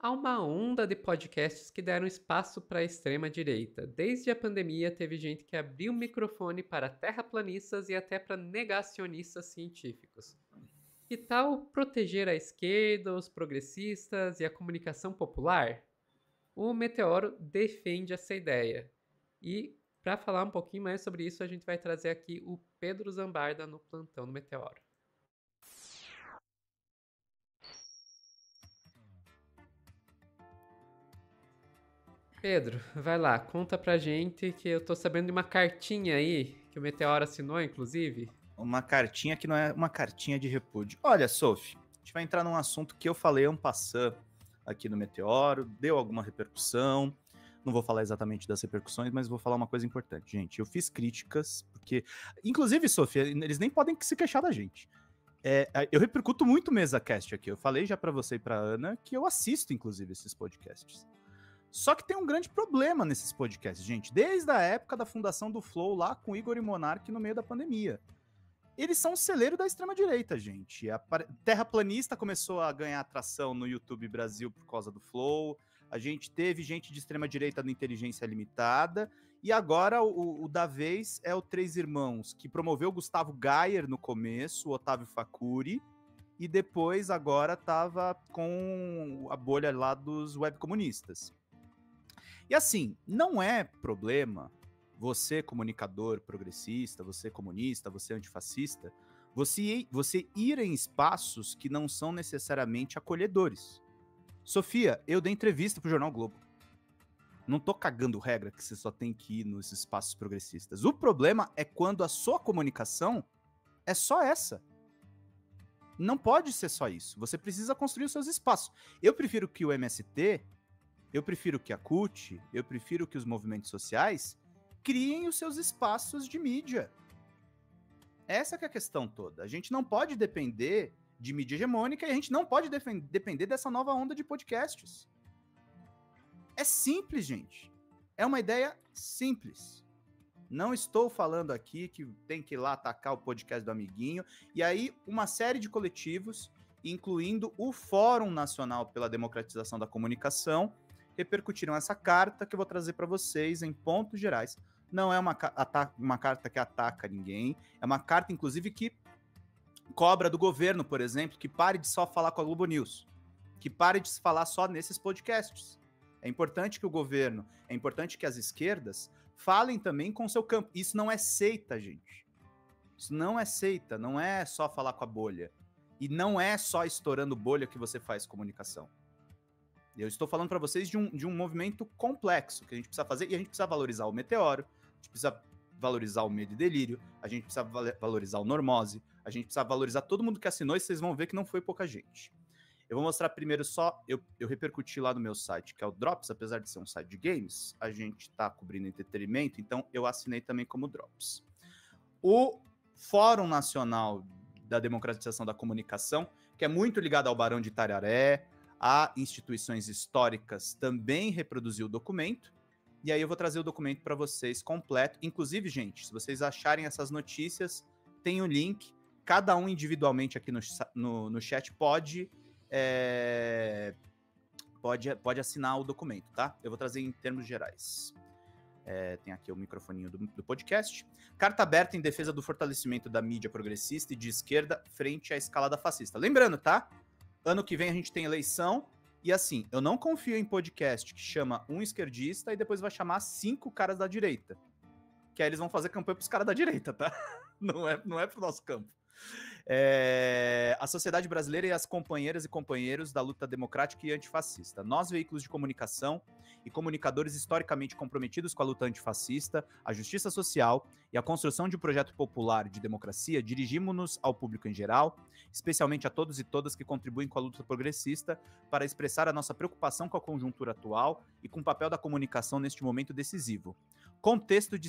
Há uma onda de podcasts que deram espaço para a extrema-direita. Desde a pandemia, teve gente que abriu o microfone para terraplanistas e até para negacionistas científicos. Que tal proteger a esquerda, os progressistas e a comunicação popular? O Meteoro defende essa ideia. E para falar um pouquinho mais sobre isso, a gente vai trazer aqui o Pedro Zambarda no plantão do Meteoro. Pedro, vai lá, conta pra gente que eu tô sabendo de uma cartinha aí, que o Meteoro assinou, inclusive. Uma cartinha que não é uma cartinha de repúdio. Olha, Sophie, a gente vai entrar num assunto que eu falei en passant aqui no Meteoro, deu alguma repercussão. Não vou falar exatamente das repercussões, mas vou falar uma coisa importante. Gente, eu fiz críticas, porque... Inclusive, Sophie, eles nem podem se queixar da gente. Eu repercuto muito MesaCast aqui. Eu falei já pra você e pra Ana que eu assisto, inclusive, esses podcasts. Só que tem um grande problema nesses podcasts, gente. Desde a época da fundação do Flow, lá com Igor e Monark no meio da pandemia. Eles são um celeiro da extrema-direita, gente. A terraplanista começou a ganhar atração no YouTube Brasil por causa do Flow. A gente teve gente de extrema-direita no Inteligência Limitada. E agora o da vez é o Três Irmãos, que promoveu o Gustavo Gayer no começo, o Otávio Facuri. E depois, agora, tava com a bolha lá dos webcomunistas. E assim, não é problema você, comunicador progressista, você comunista, você antifascista, você ir em espaços que não são necessariamente acolhedores. Sofia, eu dei entrevista pro Jornal Globo. Não tô cagando regra que você só tem que ir nos espaços progressistas. O problema é quando a sua comunicação é só essa. Não pode ser só isso. Você precisa construir os seus espaços. Eu prefiro que o MST... Eu prefiro que a CUT, eu prefiro que os movimentos sociais criem os seus espaços de mídia. Essa que é a questão toda. A gente não pode depender de mídia hegemônica e a gente não pode depender dessa nova onda de podcasts. É simples, gente. É uma ideia simples. Não estou falando aqui que tem que ir lá atacar o podcast do amiguinho. E aí, uma série de coletivos, incluindo o Fórum Nacional pela Democratização da Comunicação, repercutiram essa carta que eu vou trazer para vocês em pontos gerais. Não é uma carta que ataca ninguém, é uma carta, inclusive, que cobra do governo, por exemplo, que pare de só falar com a Globo News, que pare de se falar só nesses podcasts. É importante que o governo, é importante que as esquerdas falem também com o seu campo. Isso não é seita, gente. Isso não é seita, não é só falar com a bolha. E não é só estourando bolha que você faz comunicação. Eu estou falando para vocês de um movimento complexo que a gente precisa fazer, e a gente precisa valorizar o Meteoro, a gente precisa valorizar o Medo e Delírio, a gente precisa valorizar o Normose, a gente precisa valorizar todo mundo que assinou, e vocês vão ver que não foi pouca gente. Eu vou mostrar primeiro só, eu repercuti lá no meu site, que é o Drops, apesar de ser um site de games, a gente está cobrindo entretenimento, então eu assinei também como Drops. O Fórum Nacional da Democratização da Comunicação, que é muito ligado ao Barão de Itararé, a instituições históricas, também reproduziu o documento, e aí eu vou trazer o documento para vocês completo. Inclusive, gente, se vocês acharem essas notícias, tem o link, cada um individualmente aqui no chat pode assinar o documento, tá? Eu vou trazer em termos gerais. Tem aqui o microfoninho do podcast. Carta aberta em defesa do fortalecimento da mídia progressista e de esquerda frente à escalada fascista. Lembrando, tá? Ano que vem a gente tem eleição, e assim, eu não confio em podcast que chama um esquerdista e depois vai chamar 5 caras da direita. Que aí eles vão fazer campanha pros caras da direita, tá? Não é pro nosso campo. A sociedade brasileira e as companheiras e companheiros da luta democrática e antifascista. Nós, veículos de comunicação e comunicadores historicamente comprometidos com a luta antifascista, a justiça social e a construção de um projeto popular de democracia, dirigimos-nos ao público em geral, especialmente a todos e todas que contribuem com a luta progressista, para expressar a nossa preocupação com a conjuntura atual e com o papel da comunicação neste momento decisivo. Contexto de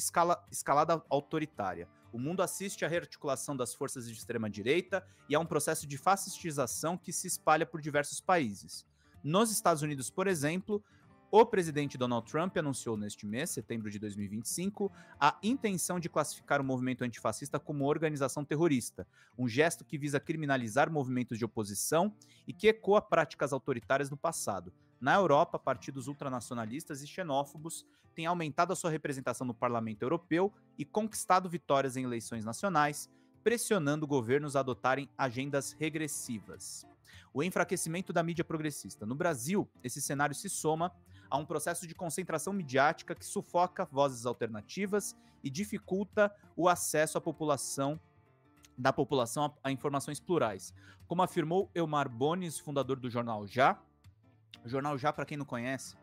escalada autoritária. O mundo assiste à rearticulação das forças de extrema-direita e a um processo de fascistização que se espalha por diversos países. Nos Estados Unidos, por exemplo, o presidente Donald Trump anunciou neste mês, setembro de 2025, a intenção de classificar o movimento antifascista como organização terrorista, um gesto que visa criminalizar movimentos de oposição e que ecoa práticas autoritárias no passado. Na Europa, partidos ultranacionalistas e xenófobos têm aumentado a sua representação no Parlamento Europeu e conquistado vitórias em eleições nacionais, pressionando governos a adotarem agendas regressivas. O enfraquecimento da mídia progressista. No Brasil, esse cenário se soma a um processo de concentração midiática que sufoca vozes alternativas e dificulta o acesso da população a informações plurais. Como afirmou Elmar Bonis, fundador do Jornal Já. O Jornal Já, para quem não conhece,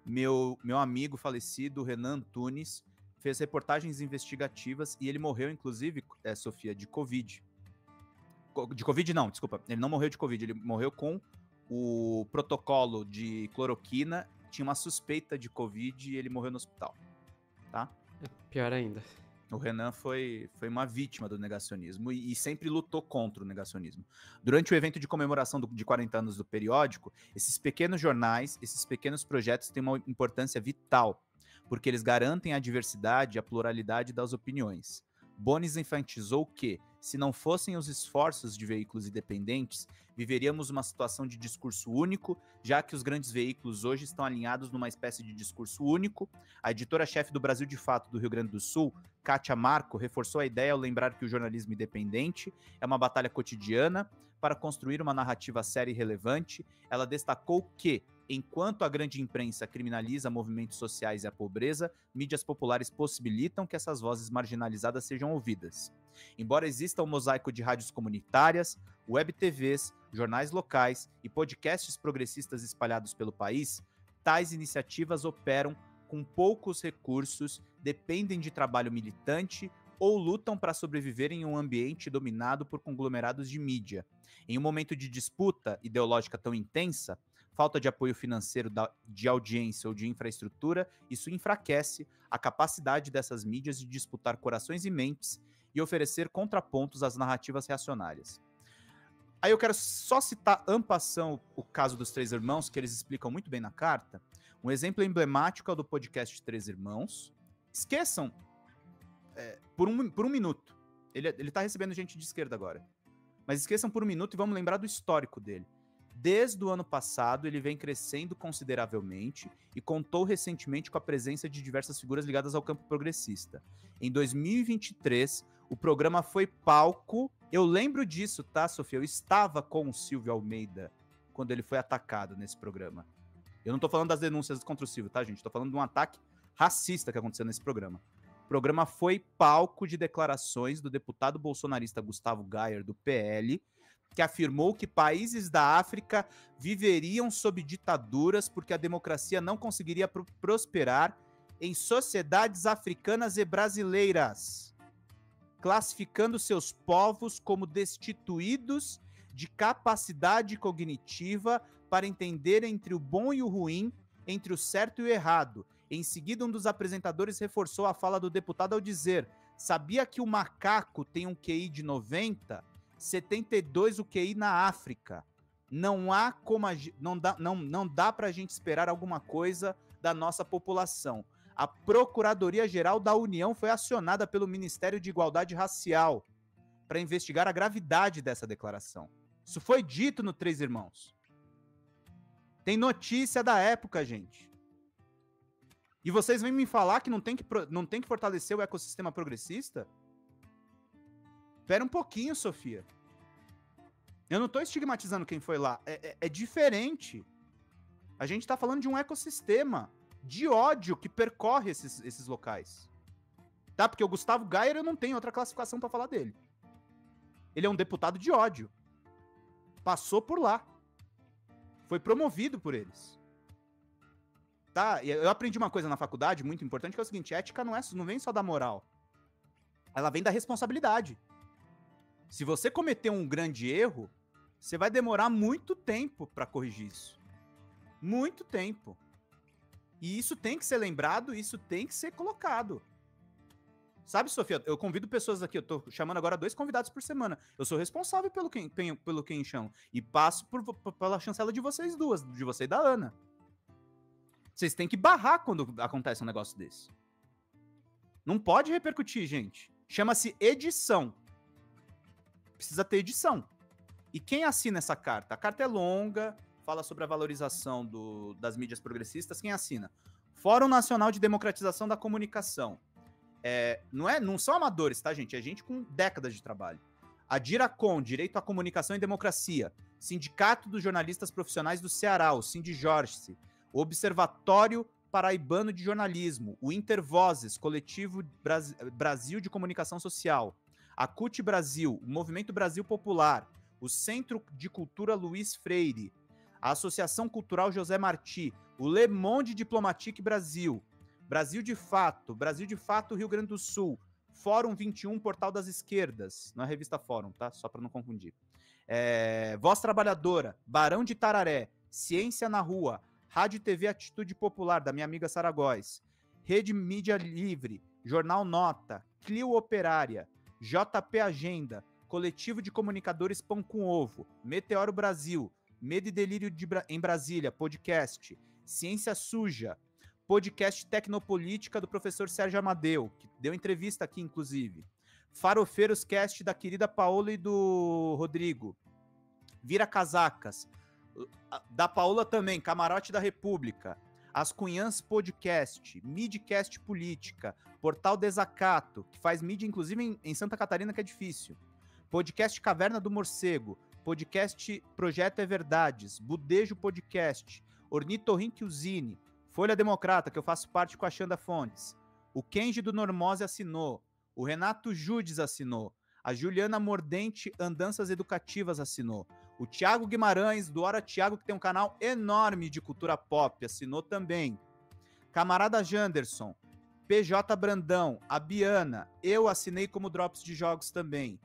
meu amigo falecido, Renan Antunes, fez reportagens investigativas e ele morreu, inclusive, Sofia, de Covid. De Covid não, desculpa. Ele não morreu de Covid, ele morreu com o protocolo de cloroquina, tinha uma suspeita de Covid e ele morreu no hospital, tá? Pior ainda. O Renan foi uma vítima do negacionismo e sempre lutou contra o negacionismo. Durante o evento de comemoração de 40 anos do periódico, esses pequenos jornais, esses pequenos projetos têm uma importância vital, porque eles garantem a diversidade e a pluralidade das opiniões. Bonis enfatizou que, se não fossem os esforços de veículos independentes, viveríamos uma situação de discurso único, já que os grandes veículos hoje estão alinhados numa espécie de discurso único. A editora-chefe do Brasil de Fato do Rio Grande do Sul, Kátia Marco, reforçou a ideia ao lembrar que o jornalismo independente é uma batalha cotidiana para construir uma narrativa séria e relevante. Ela destacou que, enquanto a grande imprensa criminaliza movimentos sociais e a pobreza, mídias populares possibilitam que essas vozes marginalizadas sejam ouvidas. Embora exista um mosaico de rádios comunitárias, web TVs, jornais locais e podcasts progressistas espalhados pelo país, tais iniciativas operam com poucos recursos, dependem de trabalho militante ou lutam para sobreviver em um ambiente dominado por conglomerados de mídia. Em um momento de disputa ideológica tão intensa, falta de apoio financeiro, de audiência ou de infraestrutura, isso enfraquece a capacidade dessas mídias de disputar corações e mentes e oferecer contrapontos às narrativas reacionárias. Aí eu quero só citar en passant o caso dos Três Irmãos, que eles explicam muito bem na carta. Um exemplo emblemático é o do podcast Três Irmãos. Esqueçam por um minuto. Ele tá recebendo gente de esquerda agora. Mas esqueçam por um minuto e vamos lembrar do histórico dele. Desde o ano passado, ele vem crescendo consideravelmente e contou recentemente com a presença de diversas figuras ligadas ao campo progressista. Em 2023, o programa foi palco. Eu lembro disso, tá, Sofia? Eu estava com o Silvio Almeida quando ele foi atacado nesse programa. Eu não tô falando das denúncias contra o Silvio, tá, gente? Tô falando de um ataque racista que aconteceu nesse programa. O programa foi palco de declarações do deputado bolsonarista Gustavo Gayer, do PL, que afirmou que países da África viveriam sob ditaduras porque a democracia não conseguiria prosperar em sociedades africanas e brasileiras, classificando seus povos como destituídos de capacidade cognitiva para entender entre o bom e o ruim, entre o certo e o errado. Em seguida, um dos apresentadores reforçou a fala do deputado ao dizer: sabia que o macaco tem um QI de 90? 72 o QI na África. Não há como não dá pra gente esperar alguma coisa da nossa população. A Procuradoria-Geral da União foi acionada pelo Ministério de Igualdade Racial para investigar a gravidade dessa declaração. Isso foi dito no Três Irmãos. Tem notícia da época, gente. E vocês vêm me falar que não tem que fortalecer o ecossistema progressista? Espera um pouquinho, Sofia. Eu não tô estigmatizando quem foi lá. É diferente. A gente tá falando de um ecossistema de ódio que percorre esses locais. Tá? Porque o Gustavo Gayer, eu não tenho outra classificação pra falar dele. Ele é um deputado de ódio. Passou por lá. Foi promovido por eles. Tá? Eu aprendi uma coisa na faculdade muito importante, que é o seguinte: ética não vem só da moral. Ela vem da responsabilidade. Se você cometer um grande erro, você vai demorar muito tempo para corrigir isso. Muito tempo. E isso tem que ser lembrado, isso tem que ser colocado. Sabe, Sofia, eu convido pessoas aqui, eu tô chamando agora 2 convidados por semana. Eu sou responsável pelo quem chamo. E passo pela chancela de vocês duas, de você e da Ana. Vocês têm que barrar quando acontece um negócio desse. Não pode repercutir, gente. Chama-se edição. Precisa ter edição. E quem assina essa carta? A carta é longa, fala sobre a valorização das mídias progressistas. Quem assina? Fórum Nacional de Democratização da Comunicação. Não são amadores, tá, gente? É gente com décadas de trabalho. A DIRACOM, Direito à Comunicação e Democracia. Sindicato dos Jornalistas Profissionais do Ceará, o Sindijorge. O Observatório Paraibano de Jornalismo. O Intervozes, Coletivo Brasil de Comunicação Social. A CUT Brasil, o Movimento Brasil Popular. O Centro de Cultura Luiz Freire. A Associação Cultural José Martí. O Le Monde Diplomatique Brasil. Brasil de Fato, Rio Grande do Sul, Fórum 21, Portal das Esquerdas, não é revista Fórum, tá? Só para não confundir. Voz Trabalhadora, Barão de Tararé, Ciência na Rua, Rádio e TV Atitude Popular, da minha amiga Sara Góes, Rede Mídia Livre, Jornal Nota, Clio Operária, JP Agenda, Coletivo de Comunicadores Pão com Ovo, Meteoro Brasil, Medo e Delírio em Brasília, podcast, Ciência Suja, podcast Tecnopolítica do professor Sérgio Amadeu, que deu entrevista aqui, inclusive. Farofeiros Cast da querida Paola e do Rodrigo. Vira Casacas. Da Paola também, Camarote da República. As Cunhãs Podcast. Midcast Política. Portal Desacato, que faz mídia, inclusive, em Santa Catarina, que é difícil. Podcast Caverna do Morcego. Podcast Projeto é Verdades. Budejo Podcast. Ornitorrinque Uzine. Folha Democrata, que eu faço parte com a Xanda Fontes. O Kenji do Normose assinou. O Renato Judes assinou. A Juliana Mordente Andanças Educativas assinou. O Thiago Guimarães, do Hora Thiago, que tem um canal enorme de cultura pop, assinou também. Camarada Janderson. PJ Brandão. A Biana. Eu assinei como Drops de Jogos também.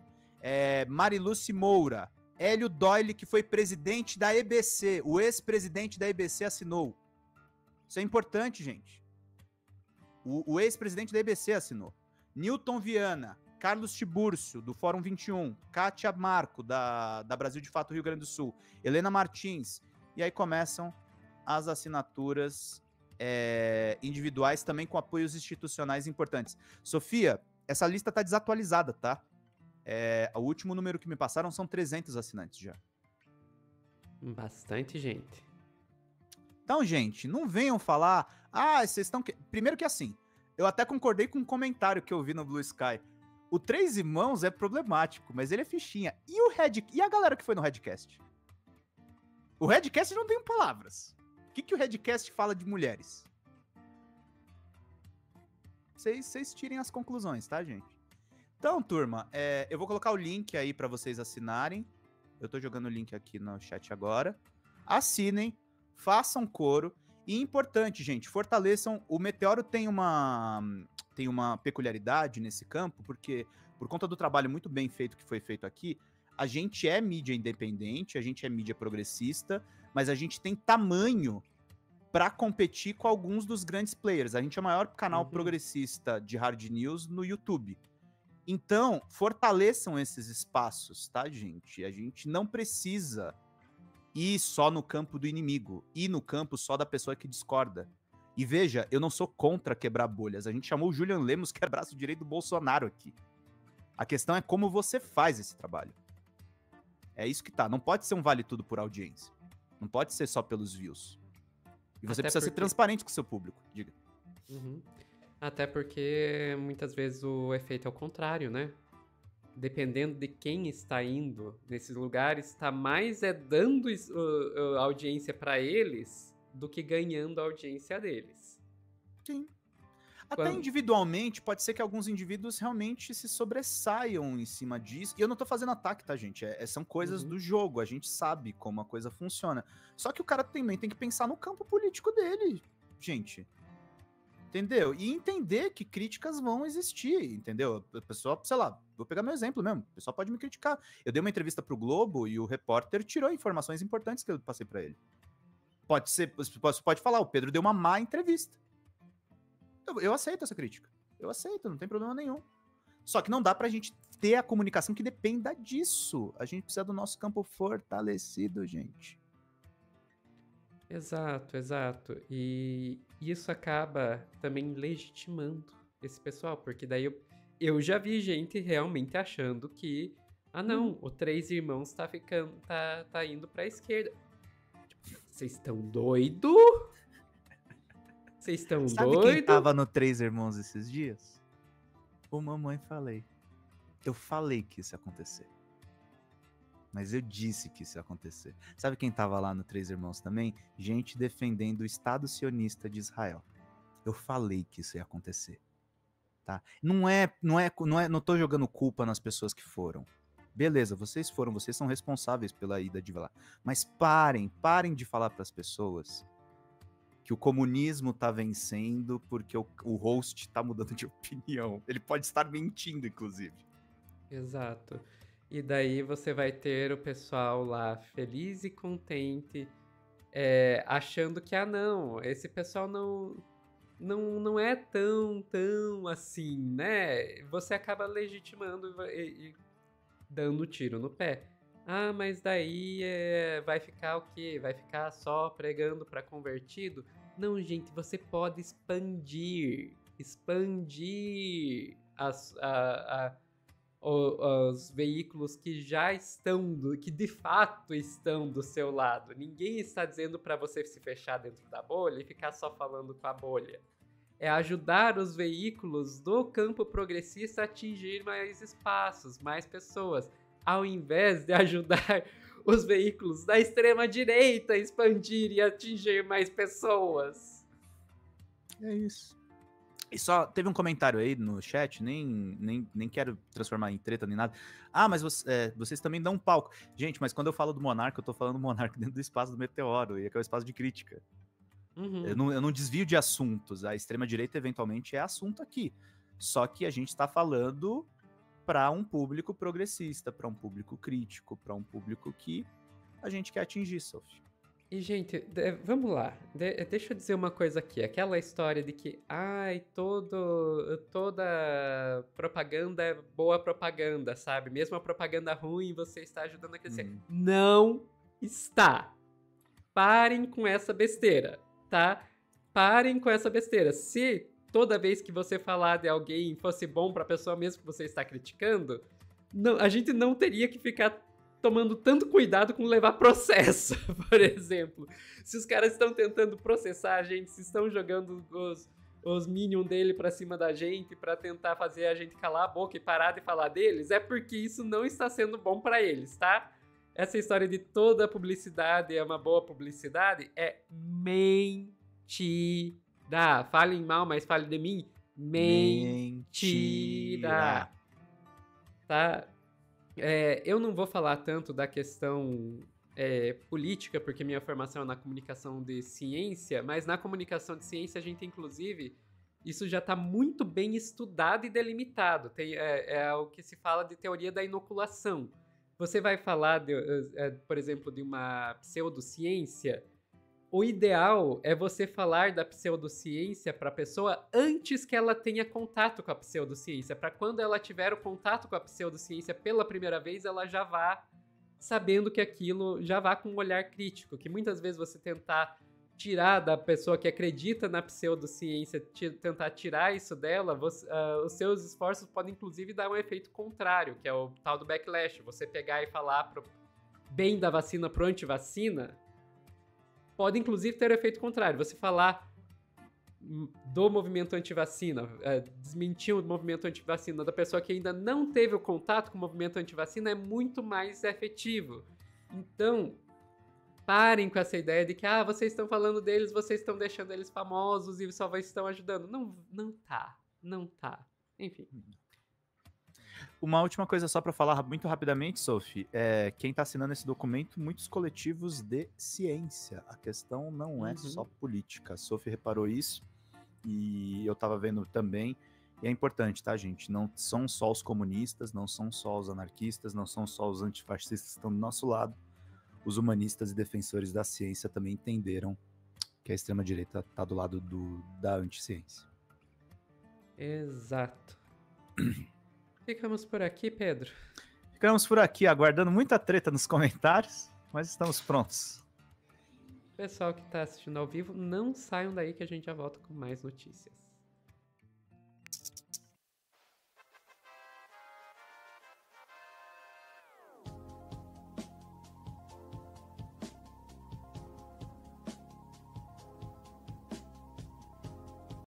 Mariluce Moura. Hélio Doyle, que foi presidente da EBC. O ex-presidente da EBC assinou. Isso é importante, gente. O ex-presidente da EBC assinou. Newton Viana, Carlos Tibúrcio, do Fórum 21, Kátia Marco, da Brasil de Fato Rio Grande do Sul, Helena Martins. E aí começam as assinaturas individuais, também com apoios institucionais importantes. Sofia, essa lista tá desatualizada, tá? O último número que me passaram são 300 assinantes já. Bastante gente. Então, gente, não venham falar... vocês estão... Primeiro que assim, eu até concordei com um comentário que eu vi no Blue Sky. O Três Irmãos é problemático, mas ele é fichinha. E a galera que foi no Redcast? O Redcast não tem palavras. O que o Redcast fala de mulheres? Vocês tirem as conclusões, tá, gente? Então, turma, eu vou colocar o link aí pra vocês assinarem. Eu tô jogando o link aqui no chat agora. Assinem. Façam coro. E importante, gente, fortaleçam. O Meteoro tem uma peculiaridade nesse campo, porque por conta do trabalho muito bem feito que foi feito aqui, a gente é mídia independente, a gente é mídia progressista, mas a gente tem tamanho para competir com alguns dos grandes players. A gente é o maior canal progressista de hard news no YouTube. Então, fortaleçam esses espaços, tá, gente? A gente não precisa ir só no campo do inimigo, ir no campo só da pessoa que discorda. E veja, eu não sou contra quebrar bolhas. A gente chamou o Julian Lemos, que é braço direito do Bolsonaro aqui. A questão é como você faz esse trabalho. É isso que tá. Não pode ser um vale tudo por audiência. Não pode ser só pelos views. E você precisa ser transparente com o seu público. Diga. Até porque muitas vezes o efeito é o contrário, né? Dependendo de quem está indo nesses lugares, está mais dando audiência para eles do que ganhando a audiência deles. Sim. Até individualmente, pode ser que alguns indivíduos realmente se sobressaiam em cima disso. E eu não tô fazendo ataque, tá, gente? São coisas do jogo, a gente sabe como a coisa funciona. Só que o cara também tem que pensar no campo político dele, gente. Entendeu? E entender que críticas vão existir, entendeu? A pessoa, sei lá, vou pegar meu exemplo mesmo, o pessoal pode me criticar. Eu dei uma entrevista pro Globo e o repórter tirou informações importantes que eu passei pra ele. Pode falar, o Pedro deu uma má entrevista. Eu aceito essa crítica. Eu aceito, não tem problema nenhum. Só que não dá pra gente ter a comunicação que dependa disso. A gente precisa do nosso campo fortalecido, gente. Exato, exato. E isso acaba também legitimando esse pessoal, porque daí eu já vi gente realmente achando que, não, o Três Irmãos tá indo pra esquerda. Tipo, Vocês estão doido? Vocês estão Sabe quem doido? tava no Três Irmãos esses dias? O Mamãe Falei. Eu falei que isso ia acontecer. Mas eu disse que isso ia acontecer. Sabe quem tava lá no Três Irmãos também? Gente defendendo o Estado sionista de Israel. Eu falei que isso ia acontecer. Tá? Não tô jogando culpa nas pessoas que foram. Beleza, vocês foram, vocês são responsáveis pela ida de lá. Mas parem de falar para as pessoas que o comunismo tá vencendo porque o host tá mudando de opinião. Ele pode estar mentindo, inclusive. Exato. E daí você vai ter o pessoal lá feliz e contente, achando que, não, esse pessoal não é tão assim, né? Você acaba legitimando e dando tiro no pé. Mas daí vai ficar o quê? Vai ficar só pregando para convertido? Não, gente, você pode expandir os veículos que já estão, que de fato estão do seu lado. Ninguém está dizendo para você se fechar dentro da bolha e ficar só falando com a bolha. É ajudar os veículos do campo progressista a atingir mais espaços, mais pessoas, ao invés de ajudar os veículos da extrema-direita a expandir e atingir mais pessoas. É isso. E só teve um comentário aí no chat, nem quero transformar em treta nem nada. Mas vocês também dão um palco. Gente, mas quando eu falo do Monarca, eu tô falando do Monarca dentro do espaço do Meteoro, e aqui é o espaço de crítica. Uhum. Eu não desvio de assuntos. A extrema-direita, eventualmente, é assunto aqui. Só que a gente está falando para um público progressista, para um público crítico, para um público que a gente quer atingir, Sophie. E, gente, vamos lá. Deixa eu dizer uma coisa aqui. Aquela história de que, toda propaganda é boa propaganda, sabe? Mesmo a propaganda ruim, você está ajudando a crescer. Não está. Parem com essa besteira, tá? Parem com essa besteira. Se toda vez que você falar de alguém fosse bom pra pessoa mesmo que você está criticando, a gente não teria que ficar tomando tanto cuidado com levar processo, por exemplo. Se os caras estão tentando processar a gente, se estão jogando os minions dele pra cima da gente pra tentar fazer a gente calar a boca e parar de falar deles, é porque isso não está sendo bom pra eles, tá? Essa história de toda publicidade é uma boa publicidade é mentira. Falem mal, mas falem de mim. Mentira. Tá? Eu não vou falar tanto da questão política, porque minha formação é na comunicação de ciência, mas na comunicação de ciência a gente, inclusive, isso já está muito bem estudado e delimitado. É o que se fala de teoria da inoculação. Você vai falar, por exemplo, de uma pseudociência. O ideal é você falar da pseudociência para a pessoa antes que ela tenha contato com a pseudociência, para quando ela tiver o contato com a pseudociência pela primeira vez, ela já vá sabendo que aquilo, já vá com um olhar crítico, que muitas vezes você tentar tirar da pessoa que acredita na pseudociência, tentar tirar isso dela, os seus esforços podem inclusive dar um efeito contrário, que é o tal do backlash, você pegar e falar pro bem da vacina pro antivacina, pode inclusive ter o efeito contrário. Você falar do movimento antivacina, desmentir o movimento antivacina da pessoa que ainda não teve o contato com o movimento antivacina é muito mais efetivo. Então, parem com essa ideia de que vocês estão falando deles, vocês estão deixando eles famosos e só estão ajudando. Não tá. Enfim. Uma última coisa só para falar muito rapidamente, Sophie, quem está assinando esse documento, muitos coletivos de ciência. A questão não é só política. A Sophie reparou isso e eu estava vendo também. E é importante, tá, gente? Não são só os comunistas, não são só os anarquistas, não são só os antifascistas que estão do nosso lado. Os humanistas e defensores da ciência também entenderam que a extrema-direita está do lado da anticiência. Exato. Ficamos por aqui, Pedro? Ficamos por aqui, aguardando muita treta nos comentários, mas estamos prontos. Pessoal que está assistindo ao vivo, não saiam daí que a gente já volta com mais notícias.